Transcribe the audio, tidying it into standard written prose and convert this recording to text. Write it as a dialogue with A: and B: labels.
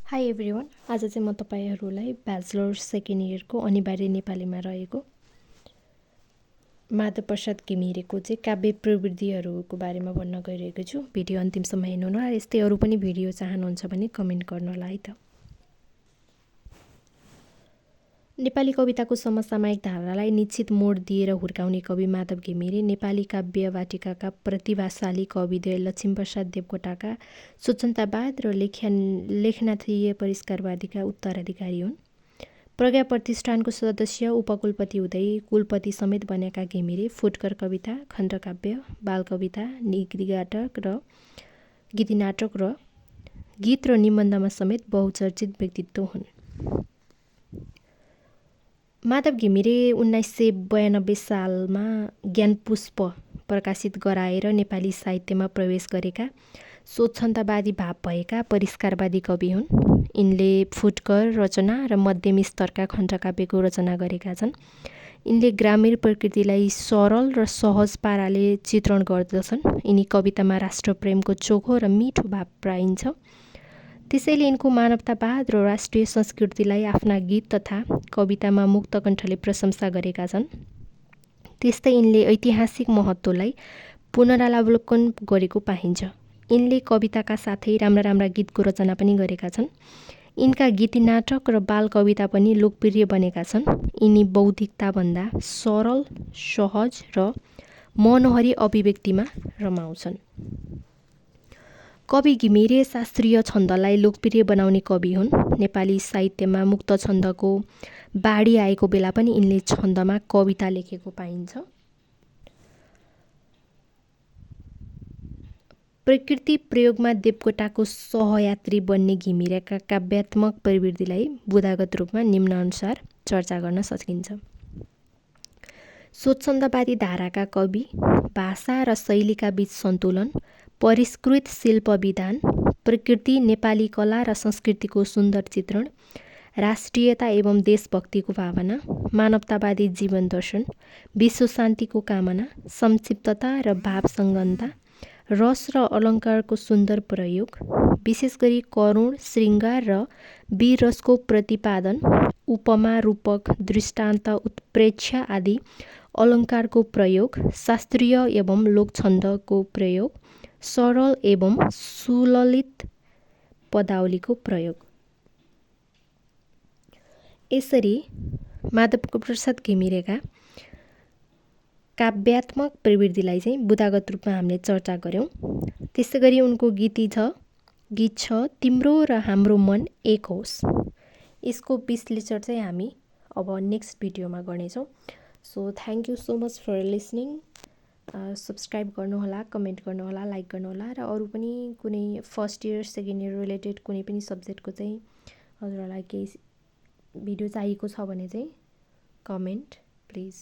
A: High everyone, आज चाहिँ म तपाईहरुलाई ब्याचलर सेकेन्ड इयरको अनिवार्य नेपालीमा रहेको माधव प्रसाद घिमिरेको चाहिँ काव्य प्रवृत्तिहरूको बारेमा भन्न गइरहेको छु। भिडियो अन्तिमसम्म हेर्नुहोला र यस्तै अरु पनि भिडियो चाहनुहुन्छ भने कमेन्ट गर्नुहोला है त। नेपाली कविताको समसामयिक धारालाई निश्चित मोड दिएर हुर्काउने कवि माधव घिमिरे नेपाली काव्य वाटिकाका प्रतिभाशाली कविद्वय लक्ष्मीप्रसाद देवकोटाका स्वच्छन्दतावाद र लेखनाथीय परिष्कारवादीका उत्तराधिकारी हुन्। प्रज्ञा प्रतिष्ठानको सदस्य उपकुलपति हुँदै कुलपति समेत बनेका घिमिरे फुटकर कविता, खण्डकाव्य, बालकविता, गीतिनाटक र गीत र निबन्धमा समेत बहुचर्चित व्यक्तित्व हुन्। माधव घिमिरे 1992 सालमा ज्ञानपुष्प प्रकाशित गराएर नेपाली साहित्यमा प्रवेश गरेका स्वच्छन्दतावादी भाव भएका परिष्कारवादी कवि हुन्। यिनले फुटकर रचना र मध्यम स्तरका खण्डकाव्यको रचना गरेका छन्। यिनले ग्रामीण प्रकृतिलाई सरल र सहज पाराले चित्रण गर्दछन्। यिनी कवितामा राष्ट्रप्रेमको चोखो र मिठो भाव पाइन्छ। त्यसैले यिनको मानवतावाद र राष्ट्रिय संस्कृतिलाई आफ्ना गीत तथा कवितामा मुक्तकण्ठले प्रशंसा गरेका छन्। त्यस्तै यिनले ऐतिहासिक महत्त्वलाई पुनरावलोकन गरेको पाइन्छ। यिनले कविताका साथै राम्रा गीतको रचना पनि गरेका छन्। यिनका गीतिनाटक र बाल कविता पनि लोकप्रिय बनेका छन्। यिनी बौद्धिकताभन्दा सरल, सहज र मनोहरी अभिव्यक्तिमा रमाउँछन्। कवि घिमिरे शास्त्रीय छन्दलाई लोकप्रिय बनाउने कवि हुन्। नेपाली साहित्यमा मुक्त छन्दको बाढी आएको बेला पनि यिनले छन्दमा कविता लेखेको पाइन्छ। प्रकृति प्रयोगमा देवकोटाको सहयात्री बन्ने घिमिरेका काव्यात्मक प्रवृत्तिलाई बुदागत रूपमा निम्नानुसार चर्चा गर्न सकिन्छ। स्वच्छन्दवादी धाराका कवि, भाषा र शैलीका बीच सन्तुलन, परिष्कृत शिल्प विधान, प्रकृति, नेपाली कला र संस्कृतिको सुन्दर चित्रण, राष्ट्रियता एवं देशभक्तिको भावना, मानवतावादी जीवन दर्शन, विश्व शान्तिको कामना, संक्षिप्तता र भावसंगतता, रस र अलङ्कारको सुन्दर प्रयोग, विशेष गरी करुण, श्रृङ्गार र वीर रसको प्रतिपादन, उपमा, रूपक, दृष्टान्त, उत्प्रेक्षा आदि अलङ्कारको प्रयोग, शास्त्रीय एवं लोकछन्दको प्रयोग, सरल एवं सुललित पदावलीको प्रयोग। यसरी माधव प्रसाद घिमिरेका काव्यात्मक प्रवृत्तिलाई चाहिँ बुदागत रूपमा हामीले चर्चा गऱ्यौँ। त्यसै गरी उनको गीत छ तिम्रो र हाम्रो मन एक होस्। यसको विश्लेषण चाहिँ हामी अब नेक्स्ट भिडियोमा गर्नेछौँ। So thank you so much for listening. Subscribe गर्नुहोला, कमेन्ट गर्नुहोला, लाइक गर्नुहोला र अरू पनि कुनै first year second year related कुनै पनि सब्जेक्टको चाहिँ हजुरहरूलाई केही भिडियो चाहिएको छ भने चाहिँ कमेन्ट प्लिज।